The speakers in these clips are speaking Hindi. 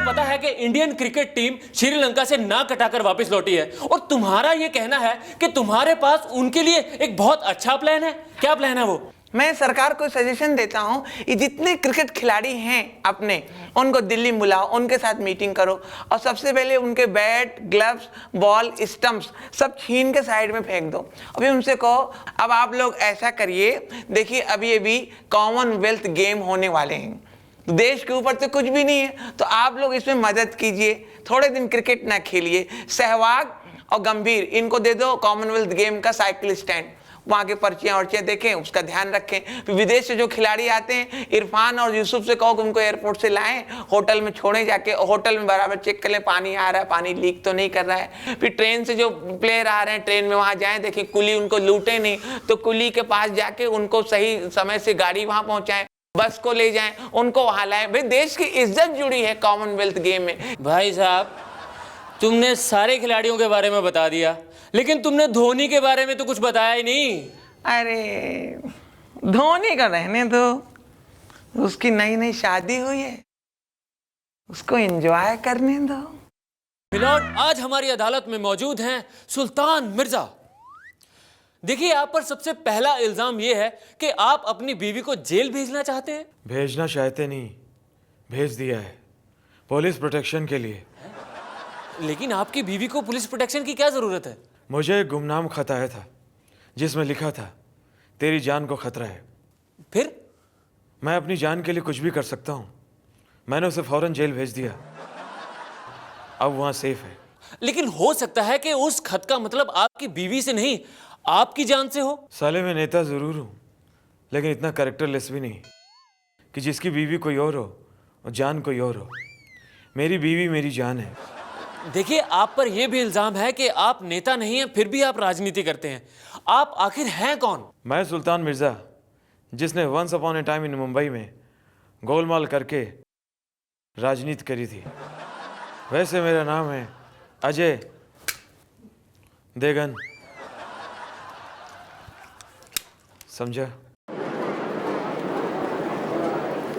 पता है कि इंडियन क्रिकेट टीम श्रीलंका से ना कटाकर वापस लौटी है और तुम्हारा ये कहना है कि तुम्हारे पास उनके लिए एक बहुत अच्छा प्लान है। क्या प्लान है वो? मैं सरकार को सजेशन देता हूँ, ये जितने क्रिकेट खिलाड़ी हैं अपने, उनको दिल्ली बुलाओ, उनके साथ मीटिंग करो और सबसे पहले उनके बैट, ग्लव्स, बॉल, स्टंप्स सब छीन के साइड में फेंक दो। अभी उनसे कहो अब आप लोग ऐसा करिए, देखिए अभी अभी कॉमनवेल्थ गेम होने वाले हैं, देश के ऊपर तो कुछ भी नहीं है, तो आप लोग इसमें मदद कीजिए, थोड़े दिन क्रिकेट ना खेलिए। सहवाग और गंभीर इनको दे दो कॉमनवेल्थ गेम का साइकिल स्टैंड, वहाँ के पर्चियाँ वर्चियाँ देखें, उसका ध्यान रखें। विदेश से जो खिलाड़ी आते हैं, इरफान और यूसुफ से कहो कि उनको एयरपोर्ट से लाएं, होटल में छोड़ें, जाके होटल में बराबर चेक कर लें पानी आ रहा है, पानी लीक तो नहीं कर रहा है। फिर ट्रेन से जो प्लेयर आ रहे हैं ट्रेन में वहाँ जाएं, देखिए कुली उनको लूटे नहीं, तो कुली के पास जाके उनको सही समय से गाड़ी वहाँ पहुँचाएं, बस को ले जाएं, उनको वहाँ लाएं। भाई देश की इज्जत जुड़ी है कॉमनवेल्थ गेम में। भाई साहब, तुमने सारे खिलाड़ियों के बारे में बता दिया, लेकिन तुमने धोनी के बारे में तो कुछ बताया ही नहीं। अरे धोनी का रहने दो, उसकी नई नई शादी हुई है, उसको एंजॉय करने दो। मिलॉर्ड, आज हमारी अदालत में मौजूद हैं सुल्तान मिर्जा। देखिए, आप पर सबसे पहला इल्जाम यह है कि आप अपनी बीवी को जेल भेजना चाहते हैं। भेजना चाहते नहीं, भेज दिया है, पुलिस प्रोटेक्शन के लिए। लेकिन आपकी बीवी को पुलिस प्रोटेक्शन की क्या जरूरत है? मुझे एक गुमनाम खत आया था जिसमें लिखा था तेरी जान को खतरा है। फिर? मैं अपनी जान के लिए कुछ भी कर सकता हूँ। मैंने उसे फौरन जेल भेज दिया, अब वहाँ सेफ है। लेकिन हो सकता है कि उस खत का मतलब आपकी बीवी से नहीं, आपकी जान से हो। साले में नेता जरूर हूँ, लेकिन इतना कैरेक्टरलेस भी नहीं कि जिसकी बीवी कोई और हो और जान कोई और हो। मेरी बीवी मेरी जान है। देखिए, आप पर यह भी इल्जाम है कि आप नेता नहीं हैं, फिर भी आप राजनीति करते हैं। आप आखिर हैं कौन? मैं सुल्तान मिर्जा, जिसने once upon a time in Mumbai में गोलमाल करके राजनीति करी थी। वैसे मेरा नाम है अजय देवगन, समझा?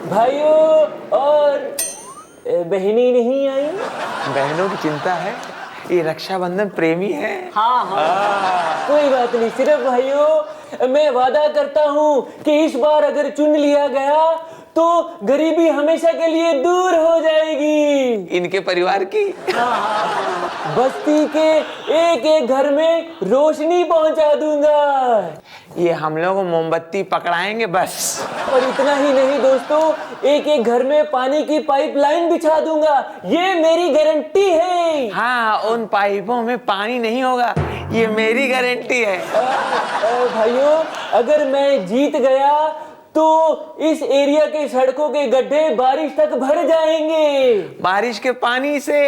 भाइयों और बहनी नहीं आई? बहनों की चिंता है, ये रक्षाबंधन प्रेमी है। हाँ हाँ, कोई बात नहीं। सिर्फ भाइयों, मैं वादा करता हूँ कि इस बार अगर चुन लिया गया तो गरीबी हमेशा के लिए दूर हो जाएगी। इनके परिवार की। बस्ती के एक एक घर में रोशनी पहुंचा दूंगा। ये हम लोग मोमबत्ती पकड़ाएंगे बस। और इतना ही नहीं दोस्तों, एक एक घर में पानी की पाइपलाइन बिछा दूंगा, ये मेरी गारंटी है। हाँ, उन पाइपों में पानी नहीं होगा, ये मेरी गारंटी है। भाइयों, अगर मैं जीत गया तो इस एरिया के सड़कों के गड्ढे बारिश तक भर जाएंगे, बारिश के पानी से।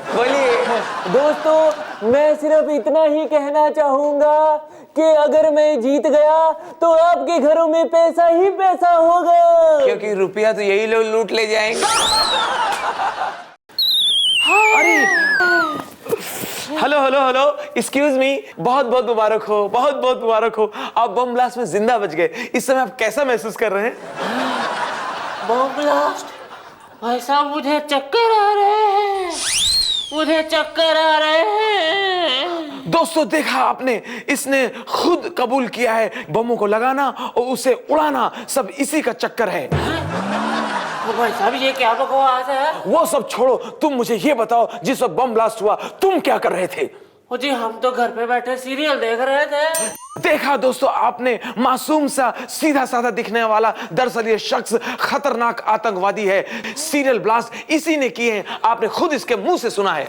बोलिए दोस्तों, मैं सिर्फ इतना ही कहना चाहूंगा कि अगर मैं जीत गया तो आपके घरों में पैसा ही पैसा होगा, क्योंकि रुपया तो यही लोग लूट ले जाएंगे। अरे hello hello hello, excuse me, बहुत बहुत मुबारक हो, बहुत बहुत मुबारक हो। आप बम ब्लास्ट में जिंदा बच गए। इस समय आप कैसा महसूस कर रहे हैं? Bomb blast? भाई साहब, मुझे चक्कर आ रहे हैं, मुझे चक्कर आ रहे हैं। दोस्तों, देखा आपने, इसने खुद कबूल किया है बमों को लगाना और उसे उड़ाना सब इसी का चक्कर है। भाई साहब, ये क्या बकवास है? वो सब छोड़ो, तुम मुझे ये बताओ, जिस वक्त बम ब्लास्ट हुआ तुम क्या कर रहे थे? जी, हम तो घर पे बैठे सीरियल देख रहे थे। देखा दोस्तों आपने, मासूम सा सीधा साधा दिखने वाला, दरअसल ये शख्स खतरनाक आतंकवादी है। सीरियल ब्लास्ट इसी ने किए हैं, आपने खुद इसके मुंह से सुना है।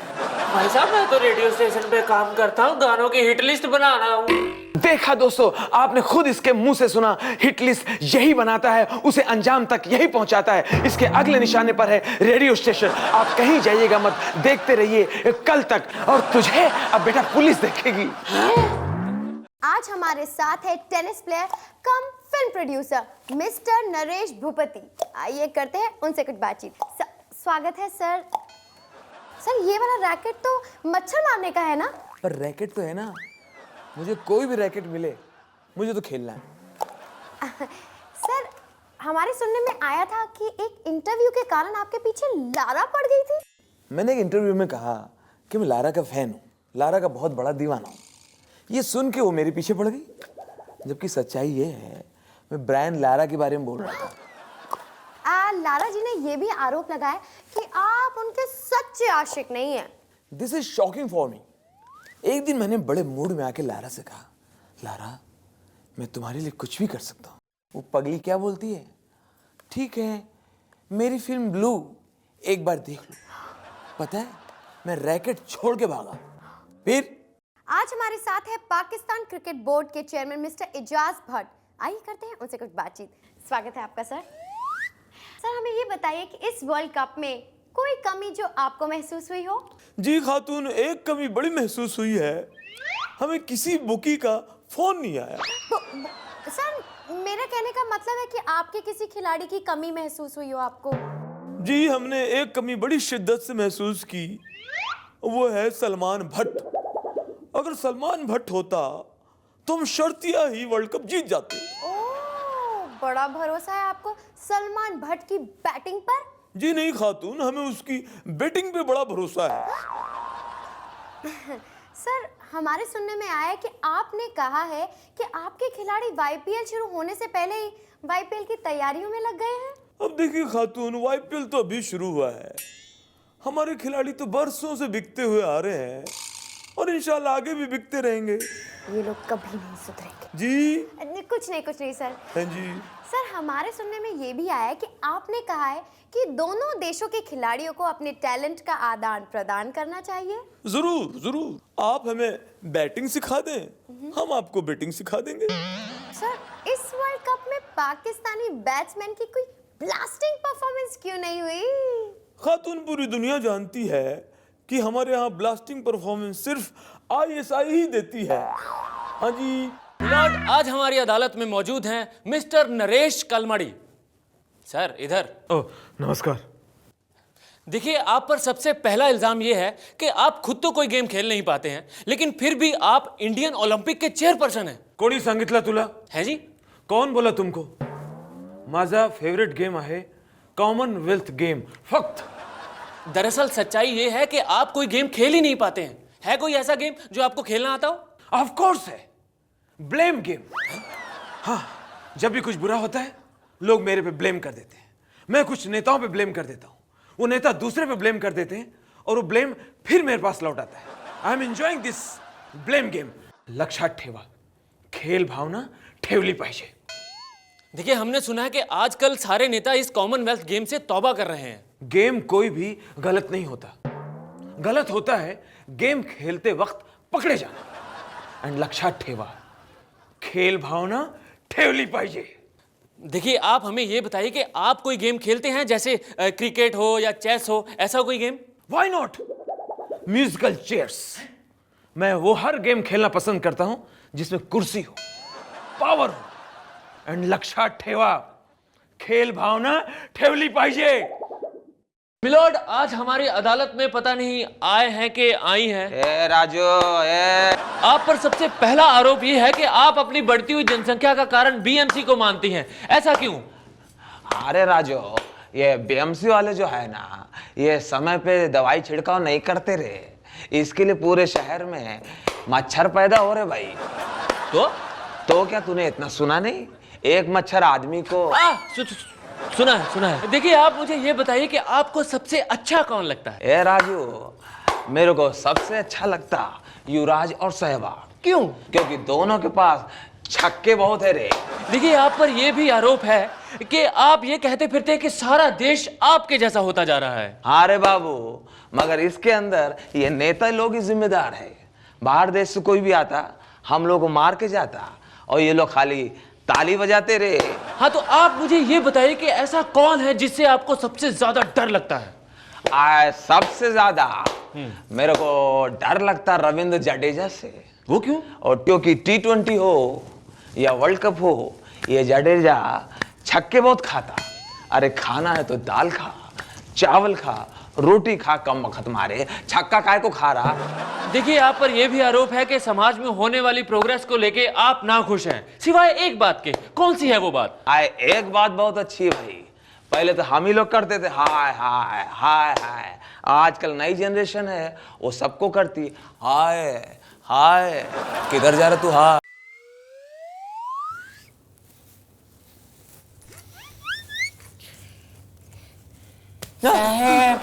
भाई साहब, मैं तो रेडियो स्टेशन पे काम करता हूँ, गानों की हिट लिस्ट बनाना हूँ। देखा दोस्तों, आपने खुद इसके मुंह से सुना, हिट लिस्ट यही बनाता है, उसे अंजाम तक यही पहुंचाता है। इसके अगले निशाने पर है रेडियो स्टेशन। आप कहीं जाइएगा मत, देखते रहिए कल तक, और तुझे अब बेटा पुलिस देखेगी। आज हमारे साथ है tennis player cum film producer mister Naresh Bhupathi. आइए करते हैं उनसे कुछ बातचीत। स्वागत है सर। सर, ये वाला रैकेट तो मच्छर मारने का है ना? पर रैकेट तो है ना, मुझे कोई भी रैकेट मिले, मुझे तो खेलना है। सर, हमारे सुनने में आया था कि एक इंटरव्यू के कारण आपके पीछे लारा पड़ गई थी। मैंने एक इंटरव्यू में कहा कि मैं लारा का फैन हूँ, लारा का बहुत बड़ा दीवाना हूँ। ये सुन के वो मेरे पीछे पड़ गई, जबकि सच्चाई ये है मैं ब्रायन लारा के बारे में बोल रहा था। लारा जी ने ये भी आरोप लगाया कि आप उनके सच्चे आशिक नहीं हैं। This is shocking for me. एक दिन मैंने बड़े मूड में आके लारा से कहा, लारा मैं तुम्हारे लिए कुछ भी कर सकता हूँ। वो पगली क्या बोलती है, ठीक है मेरी फिल्म ब्लू एक बार देख लो। पता है मैं रैकेट छोड़ के भागा। फिर आज हमारे साथ है पाकिस्तान क्रिकेट बोर्ड के चेयरमैन मिस्टर एजाज भट्ट। आइए करते हैं उनसे कुछ बातचीत। स्वागत है आपका सर। सर हमें ये बताइए कि इस वर्ल्ड कप में कोई कमी जो आपको महसूस हुई हो? जी खातून, एक कमी बड़ी महसूस हुई है, हमें किसी बुकी का फोन नहीं आया। सर मेरा कहने का मतलब है कि आपके किसी खिलाड़ी की कमी महसूस हुई हो आपको? जी हमने एक कमी बड़ी शिद्दत से महसूस की, वो है सलमान भट्ट। अगर सलमान भट्ट होता तो हम शर्तिया ही वर्ल्ड कप जीत जाते। ओह, बड़ा भरोसा है आपको सलमान भट्ट की बैटिंग पर? जी नहीं खातून, हमें उसकी बैटिंग पे बड़ा भरोसा है। सर हमारे सुनने में आया कि आपने कहा है कि आपके खिलाड़ी वाईपीएल शुरू होने से पहले ही वाईपीएल की तैयारियों में लग गए हैं। अब देखिए खातून, वाईपीएल तो अभी शुरू हुआ है, हमारे खिलाड़ी तो बरसों से बिकते हुए आ रहे हैं और इंशाल्लाह आगे भी बिकते रहेंगे। ये लोग कभी नहीं सुधरेंगे। जी कुछ नहीं सर। हाँ जी। सर हमारे सुनने में ये भी आया है कि आपने कहा है कि दोनों देशों के खिलाड़ियों को अपने टैलेंट का आदान प्रदान करना चाहिए। जरूर जरूर, आप हमें बैटिंग सिखा दें, हम आपको बैटिंग सिखा देंगे। सर इस वर्ल्ड कप में पाकिस्तानी बैट्समैन की कोई ब्लास्टिंग परफॉर्मेंस क्यों नहीं हुई? खातून पूरी दुनिया जानती है कि हमारे यहाँ ब्लास्टिंग परफॉर्मेंस सिर्फ आईएसआई ही देती है। हाँ जी। लॉर्ड आज हमारी अदालत में मौजूद हैं मिस्टर नरेश कलमड़ी। सर इधर। ओह नमस्कार। देखिए आप पर सबसे पहला इल्जाम यह है कि आप खुद तो कोई गेम खेल नहीं पाते हैं, लेकिन फिर भी आप इंडियन ओलंपिक के चेयरपर्सन हैं। कोणी सांगितलं तुला? है जी। कौन बोला तुमको? माझा फेवरेट गेम आहे कॉमनवेल्थ गेम फक्त। दरअसल सच्चाई ये है कि आप कोई गेम खेल ही नहीं पाते हैं। है कोई ऐसा गेम जो आपको खेलना आता हो? ऑफ कोर्स है, ब्लेम गेम। हाँ, जब भी कुछ बुरा होता है लोग मेरे पे ब्लेम कर देते हैं, मैं कुछ नेताओं पे ब्लेम कर देता हूँ, वो नेता दूसरे पे ब्लेम कर देते हैं और वो ब्लेम फिर मेरे पास लौट आता है। I am enjoying this blame game. लक्षात ठेवा, खेल भावना ठेवली पाहिजे। देखिए हमने सुना है कि आजकल सारे नेता इस कॉमनवेल्थ गेम से तौबा कर रहे हैं। गेम कोई भी गलत नहीं होता, गलत होता है गेम खेलते वक्त पकड़े जाना। एंड लक्षात ठेवा, खेल भावना ठेवली पाहिजे। देखिए आप हमें ये बताइए कि आप कोई गेम खेलते हैं, जैसे क्रिकेट हो या चेस हो, ऐसा कोई game? Why not, musical chairs. मैं वो हर गेम खेलना पसंद करता हूं जिसमें कुर्सी हो, पावर हो। एंड लक्षात ठेवा, खेल भावना ठेवली पाहिजे। मिलॉर्ड आज हमारी अदालत में पता नहीं आए हैं कि आई हैं। ए राजू, आप पर सबसे पहला आरोप यह है कि आप अपनी बढ़ती हुई जनसंख्या का कारण बीएमसी को मानती हैं। ऐसा क्यों? अरे राजू, ये बीएमसी वाले जो है ना, ये समय पे दवाई छिड़काव नहीं करते रे, इसके लिए पूरे शहर में मच्छर पैदा हो रहे भाई। तो क्या तूने इतना सुना नहीं? एक मच्छर आदमी को सुना है। देखिए आप मुझे ये बताइए कि आपको सबसे अच्छा कौन लगता है? ए राजू, मेरे को सबसे अच्छा लगता युवराज और सहवाग। क्यों? क्योंकि दोनों के पास छक्के बहुत है रे। देखिए आप पर यह भी आरोप है कि आप ये कहते फिरते हैं कि सारा देश आपके जैसा होता जा रहा है। हाँ रे बाबू, मगर इसके अंदर ये नेता लोग ही जिम्मेदार है। बाहर देश से कोई भी आता हम लोग को मार के जाता और ये लोग खाली ताली बजाते रे। हाँ तो आप मुझे ये बताइए कि ऐसा कौन है जिससे आपको सबसे ज्यादा डर लगता है? सबसे ज्यादा मेरे को डर लगता रविंद्र जडेजा से। वो क्यों? और क्योंकि T20 हो या वर्ल्ड कप हो, ये जडेजा छक्के बहुत खाता। अरे खाना है तो दाल खा, चावल खा, रोटी खा कम वक्त मारे, छक्का काय को खा रहा। देखिए, आप पर यह भी आरोप है कि समाज में होने वाली प्रोग्रेस को लेके आप ना खुश हैं, सिवाय एक बात के। कौन सी है वो बात? आए, एक बात बहुत अच्छी है भाई। पहले तो हम ही लोग करते थे हाय हाय हाय हाय, आजकल नई जनरेशन है वो सबको करती हाय हाय। किधर जा रहा तू? हाय साहब,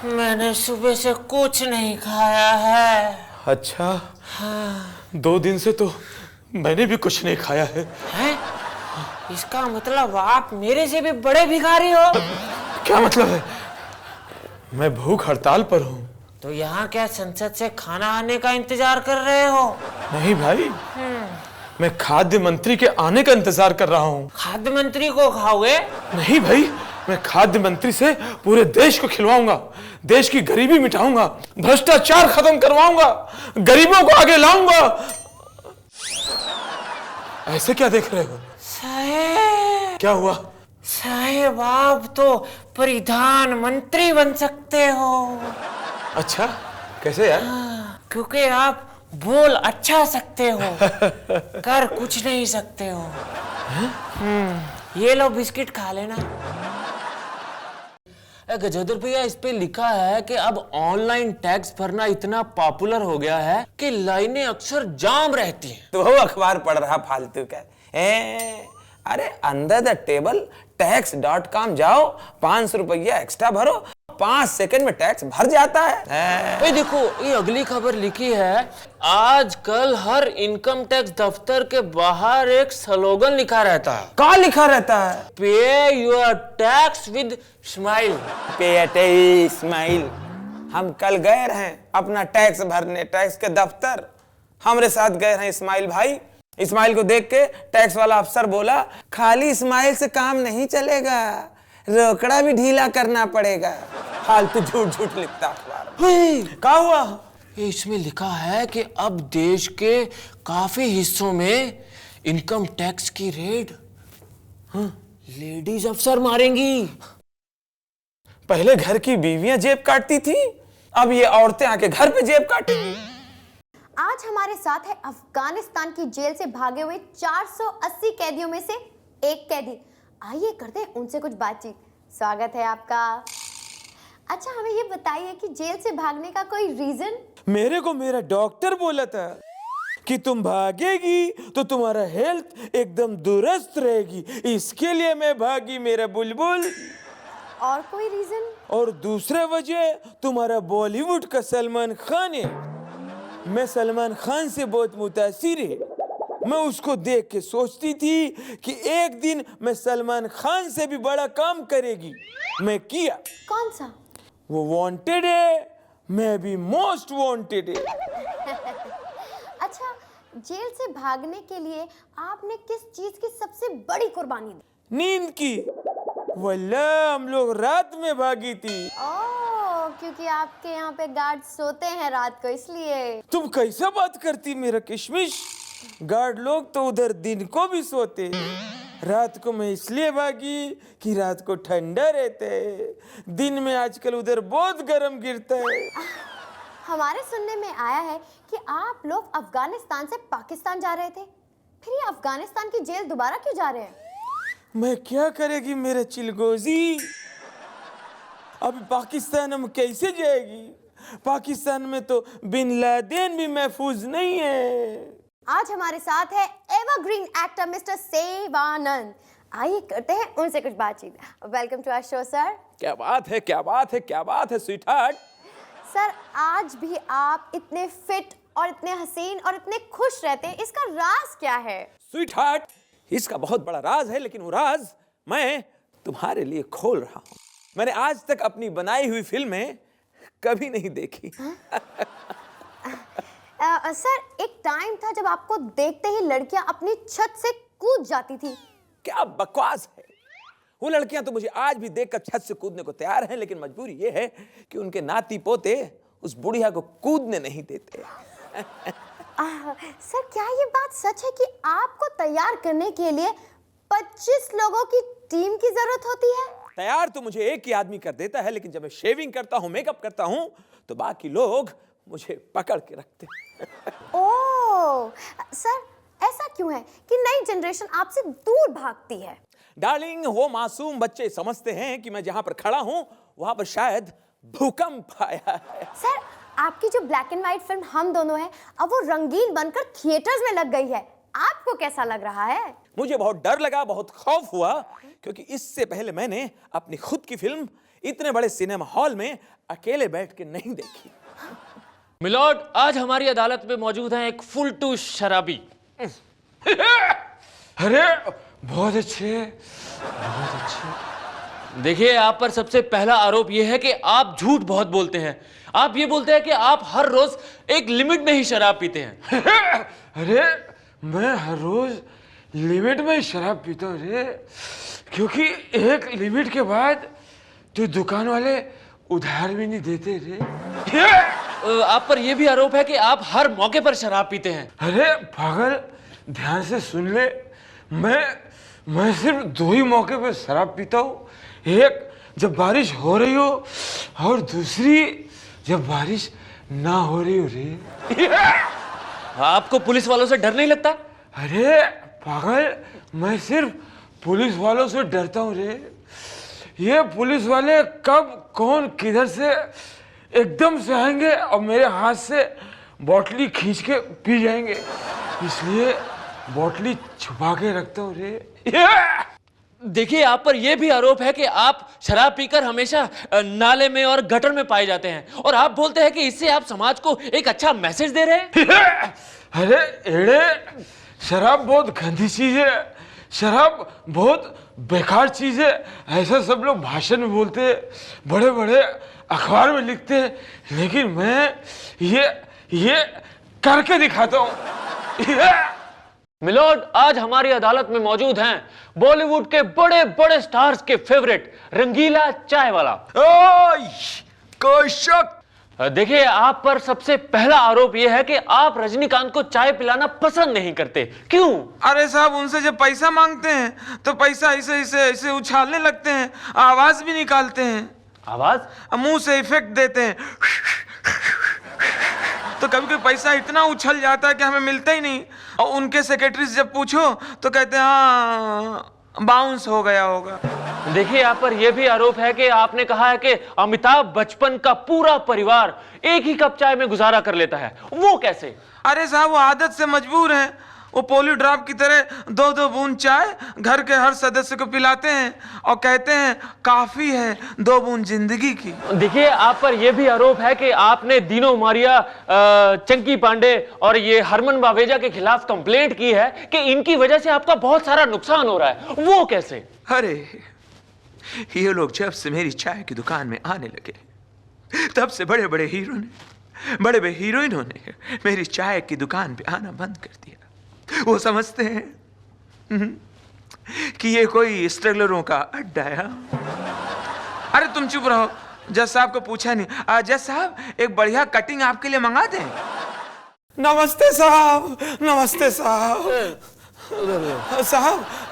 मैंने सुबह से कुछ नहीं खाया है। अच्छा, 2 दिन से तो मैंने भी कुछ नहीं खाया है। हैं? इसका मतलब आप मेरे से भी बड़े भिखारी हो। क्या मतलब है? मैं भूख हड़ताल पर हूँ। तो यहाँ क्या संसद से खाना आने का इंतजार कर रहे हो? नहीं भाई, मैं खाद्य मंत्री के आने का इंतजार कर रहा हूँ। खाद्य मंत्री को खाओगे? नहीं भाई, मैं खाद्य मंत्री से पूरे देश को खिलवाऊंगा, देश की गरीबी मिटाऊंगा, भ्रष्टाचार खत्म करवाऊंगा, गरीबों को आगे लाऊंगा। ऐसे क्या देख रहे हो? साहेब, क्या हुआ? साहेब आप तो प्रधानमंत्री बन सकते हो। अच्छा, कैसे यार? क्योंकि आप बोल अच्छा सकते हो, कर कुछ नहीं सकते हो। ये लो बिस्किट खा लेना। गजोदर भैया, इस पे लिखा है कि अब ऑनलाइन टैक्स भरना इतना पॉपुलर हो गया है कि लाइनें अक्सर जाम रहती हैं। तो वो अखबार पढ़ रहा फालतू का। अरे अंडर द टेबल tax.com जाओ, 500 रुपया एक्स्ट्रा भरो, 5 सेकंड में टैक्स भर जाता है। ये देखो, ये अगली खबर लिखी है, आजकल हर इनकम टैक्स दफ्तर के बाहर एक स्लोगन लिखा रहता है। क्या लिखा रहता है? पे योर टैक्स विद स्माइल। पे स्माइल। हम कल गए हैं अपना टैक्स भरने, टैक्स के दफ्तर। हमारे साथ गए हैं इस्माइल भाई। इस्माइल को देख के टैक्स वाला अफसर बोला, खाली इस्माइल से काम नहीं चलेगा, रोकड़ा भी ढीला करना पड़ेगा। फालतू झूठ झूठ लिखता अखबार। क्या हुआ? इसमें लिखा है कि अब देश के काफी हिस्सों में इनकम टैक्स की रेड लेडीज अफसर मारेंगी। पहले घर की बीवियां जेब काटती थी, अब ये औरतें आके घर पे जेब काटेंगी। आज हमारे साथ है अफगानिस्तान की जेल से भागे हुए 480 कैदियों में से एक कैदी। आइए करते हैं उनसे कुछ बातचीत। स्वागत है आपका। अच्छा, हमें ये बताइए कि जेल से भागने का कोई रीजन? मेरे को मेरा डॉक्टर बोला था कि तुम भागेगी तो तुम्हारा हेल्थ एकदम दुरुस्त रहेगी, इसके लिए मैं भागी मेरा बुलबुल। और कोई रीजन? और दूसरा वजह तुम्हारा बॉलीवुड का सलमान खान है। मैं सलमान खान से बहुत मुतासिर है। मैं उसको देख के सोचती थी कि एक दिन मैं सलमान खान से भी बड़ा काम करेगी। मैं किया। कौन सा? वो वांटेड है, मैं भी मोस्ट वांटेड है। अच्छा, जेल से भागने के लिए आपने किस चीज की सबसे बड़ी कुर्बानी दी? नींद की। वल्लाह हम लोग रात में भागी थी। ओह, क्योंकि आपके यहाँ पे गार्ड सोते हैं रात को, इसलिए। तुम कैसा बात करती मेरा किशमिश? गार्ड लोग तो उधर दिन को भी सोते, रात को मैं इसलिए भागी कि रात को ठंडा रहता है, दिन में आजकल उधर बहुत गर्म गिरता है। हमारे सुनने में आया है कि आप लोग अफगानिस्तान से पाकिस्तान जा रहे थे, फिर ये अफगानिस्तान की जेल दोबारा क्यों जा रहे हैं? मैं क्या करेगी मेरा चिलगोजी? अभी पाकिस्तान हम कैसे जाएगी? पाकिस्तान में तो बिन लादेन भी महफूज नहीं है। आज हमारे साथ है एवरग्रीन एक्टर मिस्टर सेवानंद। आइए करते हैं उनसे कुछ बातचीत। Welcome to our show sir. क्या बात है, क्या बात है, क्या बात है स्वीटहार्ट। सर, आज भी आप इतने फिट और इतने हसीन और इतने खुश रहते हैं, इसका राज क्या है? स्वीटहार्ट, इसका बहुत बड़ा राज है, लेकिन वो राज मैं तुम्हारे लिए खोल रहा हूँ। मैंने आज तक अपनी बनाई हुई फिल्में कभी नहीं देखी। सर, एक टाइम था जब आपको देखते ही लड़कियां अपनी छत से कूद जाती थी। क्या बकवास है। वो लड़कियां तो मुझे आज भी देखकर छत से कूदने को तैयार हैं, लेकिन मजबूरी ये है कि उनके नाती पोते उस बुढ़िया को कूदने नहीं देते। सर, क्या ये बात सच है कि आपको तैयार करने के लिए 25 लोगों की टीम की जरूरत होती है? तैयार तो मुझे एक ही आदमी कर देता है, लेकिन जब मैं शेविंग करता हूँ, मेकअप करता हूँ, तो बाकी लोग मुझे पकड़ के रखते हैं। ओह सर, ऐसा क्यों है कि नई जनरेशन आपसे दूर भागती है? डार्लिंग, वो मासूम बच्चे समझते हैं कि मैं जहां पर खड़ा हूं वहां पर शायद भूकंप आया है। सर, आपकी जो ब्लैक एंड व्हाइट फिल्म हम दोनों है, अब वो रंगीन बनकर थिएटर्स में लग गई है। आपको कैसा लग रहा है? मुझे बहुत डर लगा, बहुत खौफ हुआ, क्योंकि इससे पहले मैंने अपनी खुद की फिल्म इतने बड़े सिनेमा हॉल में अकेले बैठ के नहीं देखी। मिलॉर्ड, आज हमारी अदालत में मौजूद है एक फुल टू शराबी। अरे बहुत अच्छे, बहुत अच्छे। देखिए, आप पर सबसे पहला आरोप यह है कि आप झूठ बहुत बोलते हैं। आप ये बोलते हैं कि आप हर रोज एक लिमिट में ही शराब पीते हैं। अरे मैं हर रोज लिमिट में शराब पीता हूँ रे, क्योंकि एक लिमिट के बाद तो दुकान वाले उधार भी नहीं देते रे। आप पर यह भी आरोप है कि आप हर मौके पर शराब पीते हैं। अरे पागल, ध्यान से सुन ले, मैं सिर्फ 2 ही मौके पे शराब पीता हूँ। एक जब बारिश हो रही हो, और दूसरी जब बारिश ना हो रही हो रे। आपको पुलिस वालों से डर नहीं लगता? अरे पागल, मैं सिर्फ पुलिस वालों से डरता हूँ रे। ये पुलिस वाले कब कौन किधर से एकदम से आएंगे और मेरे हाथ से बोतली खींच के पी जाएंगे, इसलिए बोतली छुपा के रखता हूँ रे। देखिए, आप पर यह भी आरोप है कि आप शराब पीकर हमेशा नाले में और गटर में पाए जाते हैं, और आप बोलते हैं कि इससे आप समाज को एक अच्छा मैसेज दे रहे हैं। अरे एड़े, शराब बहुत गंदी चीज है, शराब बहुत बेकार चीज है, ऐसा सब लोग भाषण में बोलते हैं, बड़े बड़े अखबार में लिखते हैं, लेकिन मैं ये करके दिखाता हूँ। मिलॉर्ड, आज हमारी अदालत में मौजूद हैं बॉलीवुड के बड़े बड़े स्टार्स के फेवरेट रंगीला चाय वाला। कोई शक? देखिए, आप पर सबसे पहला आरोप यह है कि आप रजनीकांत को चाय पिलाना पसंद नहीं करते। क्यों? अरे साहब, उनसे जब पैसा मांगते हैं तो पैसा ऐसे ऐसे ऐसे उछालने लगते हैं, आवाज भी निकालते हैं, आवाज? मुंह से इफेक्ट देते हैं, तो कभी कभी पैसा इतना उछल जाता है कि हमें मिलता ही नहीं। और उनके सेक्रेटरी से जब पूछो तो कहते हैं हाँ, बाउंस हो गया होगा। देखिए, आप पर यह भी आरोप है कि आपने कहा है कि अमिताभ बच्चन का पूरा परिवार एक ही कप चाय में गुजारा कर लेता है। वो कैसे? अरे साहब, वो आदत से मजबूर हैं। वो पोलियो ड्रॉप की तरह 2-2 बूंद चाय घर के हर सदस्य को पिलाते हैं और कहते हैं काफी है 2 बूंद जिंदगी की। देखिए, आप पर यह भी आरोप है कि आपने दीनो मारिया, चंकी पांडे और ये हरमन बावेजा के खिलाफ कंप्लेंट की है कि इनकी वजह से आपका बहुत सारा नुकसान हो रहा है। वो कैसे? अरे ये लोग जब से मेरी चाय की दुकान में आने लगे, तब से बड़े बड़े हीरोइनों ने मेरी चाय की दुकान पे आना बंद कर दिया। वो समझते हैं कि ये कोई स्ट्रगलरों का अड्डा है। अरे तुम चुप रहो, जज साहब को पूछा नहीं। जज साहब, एक बढ़िया कटिंग आपके लिए मंगा दें? नमस्ते साहब, नमस्ते साहब।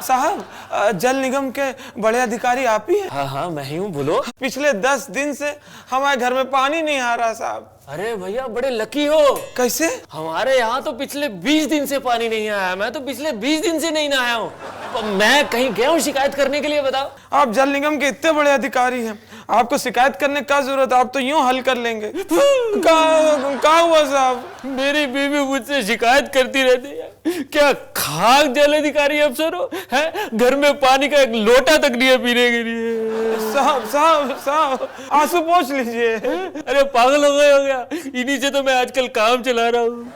साहब, जल निगम के बड़े अधिकारी आप ही हैं? हाँ, मैं ही हूँ, बोलो। पिछले 10 दिन से हमारे घर में पानी नहीं आ रहा साहब। अरे भैया, बड़े लकी हो। कैसे? हमारे यहाँ तो पिछले 20 दिन से पानी नहीं आया। मैं तो पिछले 20 दिन से नहीं नहाया हूँ। तो मैं कहीं गया हूँ शिकायत करने के लिए, बताओ। आप जल निगम के इतने बड़े अधिकारी हैं, आपको शिकायत करने का जरूरत है, आप तो यूं हल कर लेंगे। क्या हुआ साहब? मेरी बीवी मुझसे शिकायत करती रहती है। क्या खाक जल अधिकारी अफसर हो, है? घर में पानी का एक लोटा तक नहीं है पीने के लिए। साहब, आंसू पोंछ लीजिए। अरे पागल हो गए हो गया? इन्हीं से तो मैं आजकल काम चला रहा हूँ।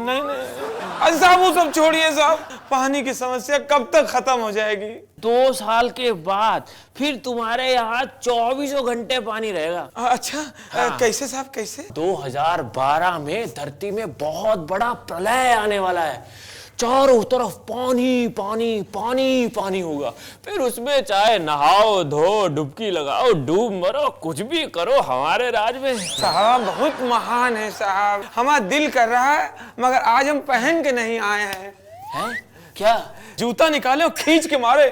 नहीं, अरे साहब वो सब छोड़िए साहब, पानी की समस्या कब तक खत्म हो जाएगी? 2 साल के बाद फिर तुम्हारे यहाँ 24 घंटे पानी रहेगा। अच्छा, कैसे साहब, कैसे? 2012 में धरती में बहुत बड़ा प्रलय आने वाला है। चारों तरफ पानी पानी पानी पानी होगा। फिर उसमें चाहे नहाओ, धो, डुबकी लगाओ, डूब मरो, कुछ भी करो, हमारे राज में। साहब बहुत महान है साहब, हमारा दिल कर रहा है, मगर आज हम पहन के नहीं आए हैं। क्या? जूता निकाले और खींच के मारे।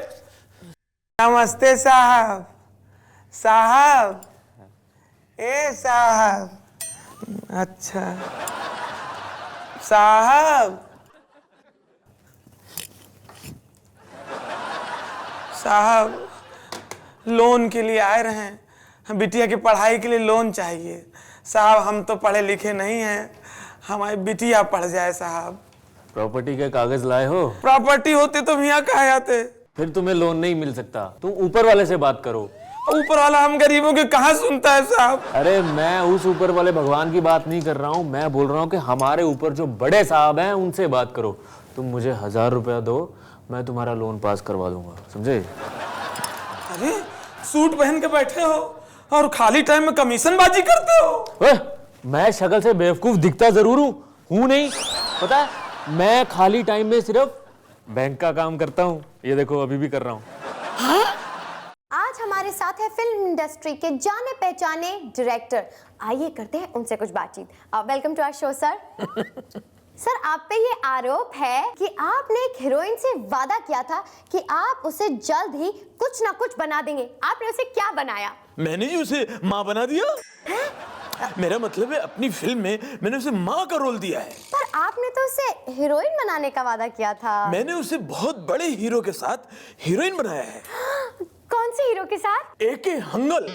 नमस्ते साहब। साहब, ए साहब। अच्छा साहब। साहब, लोन के लिए आए रहे हैं, बिटिया की पढ़ाई के लिए लोन चाहिए। साहब, हम तो पढ़े लिखे नहीं हैं, हमारी बिटिया पढ़ जाए साहब। प्रॉपर्टी के कागज लाए हो? प्रॉपर्टी होते तो भैया कहाँ आते। फिर तुम्हें लोन नहीं मिल सकता, तुम ऊपर वाले से बात करो। ऊपर वाला हम गरीबों के कहाँ सुनता है साहब। अरे मैं उस ऊपर वाले भगवान की बात नहीं कर रहा हूँ, मैं बोल रहा हूँ कि हमारे ऊपर जो बड़े साहब हैं उनसे बात करो। तुम मुझे 1000 रुपया दो, मैं तुम्हारा लोन पास करवा दूंगा, समझे? अरे सूट पहन के बैठे हो और खाली टाइम में कमीशनबाजी करते हो। मैं शक्ल से बेवकूफ दिखता जरूर हूँ नहीं, पता है मैं खाली टाइम में सिर्फ बैंक का काम करता हूँ, ये देखो अभी भी कर रहा हूँ। आज हमारे साथ है फिल्म इंडस्ट्री के जाने पहचाने डायरेक्टर, आइए करते हैं उनसे कुछ बातचीत। Welcome to our show sir. Sir, आप पे ये आरोप है कि आपने एक हीरोइन से वादा किया था कि आप उसे जल्द ही कुछ ना कुछ बना देंगे। आपने उसे क्या बनाया? मैंने जी उसे माँ बना दिया। मेरा मतलब है अपनी फिल्म में मैंने उसे माँ का रोल दिया है। पर आपने तो उसे हीरोइन बनाने का वादा किया था। मैंने उसे बहुत बड़े हीरो के साथ हीरोइन बनाया है। कौन से हीरो के साथ? एके हंगल।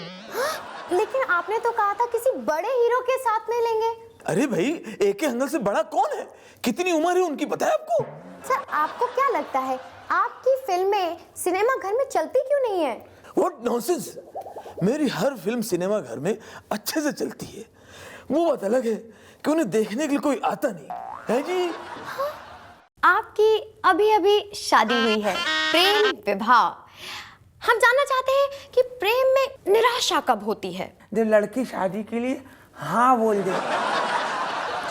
लेकिन आपने तो कहा था किसी बड़े हीरो के साथ में लेंगे। अरे भाई, एके हंगल से बड़ा कौन है? कितनी उम्र है उनकी पता है आपको? सर, आपको क्या लगता है आपकी फिल्में सिनेमा घर में चलती क्यों नहीं है? What nonsense! मेरी हर फिल्म सिनेमा घर में अच्छे से चलती है। वो बात अलग है कि उन्हें देखने के लिए कोई आता नहीं है जी। आपकी अभी अभी शादी हुई है, प्रेम विवाह। हम जानना चाहते हैं कि प्रेम में निराशा कब होती है? जब लड़की शादी के लिए हाँ बोल दे।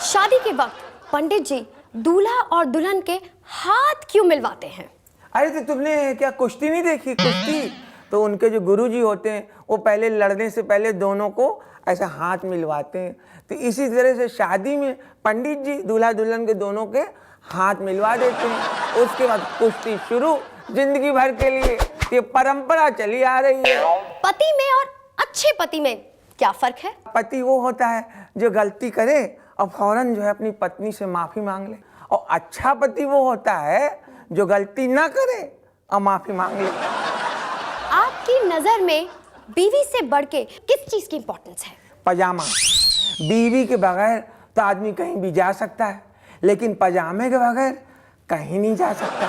शादी के वक्त पंडित जी दूल्हा और दुल्हन के हाथ क्यों मिलवाते हैं? अरे तो तुमने क्या कुश्ती नहीं देखी? कुश्ती तो उनके जो गुरुजी होते हैं वो पहले लड़ने से पहले दोनों को ऐसा हाथ मिलवाते हैं। तो इसी तरह से शादी में पंडित जी दूल्हा दुल्हन के दोनों के हाथ मिलवा देते हैं। उसके बाद कुश्ती शुरू जिंदगी भर के लिए। ये परंपरा चली आ रही है। पति में और अच्छे पति में क्या फर्क है? पति वो होता है जो गलती करे और फौरन जो है अपनी पत्नी से माफी मांग ले, और अच्छा पति वो होता है जो गलती ना करे और माफी मांग ले। आपकी नजर में बीवी से बढ़ के किस चीज की इंपॉर्टेंस है? पजामा। बीवी के बगैर तो आदमी कहीं भी जा सकता है, लेकिन पजामे के बगैर कहीं नहीं जा सकता।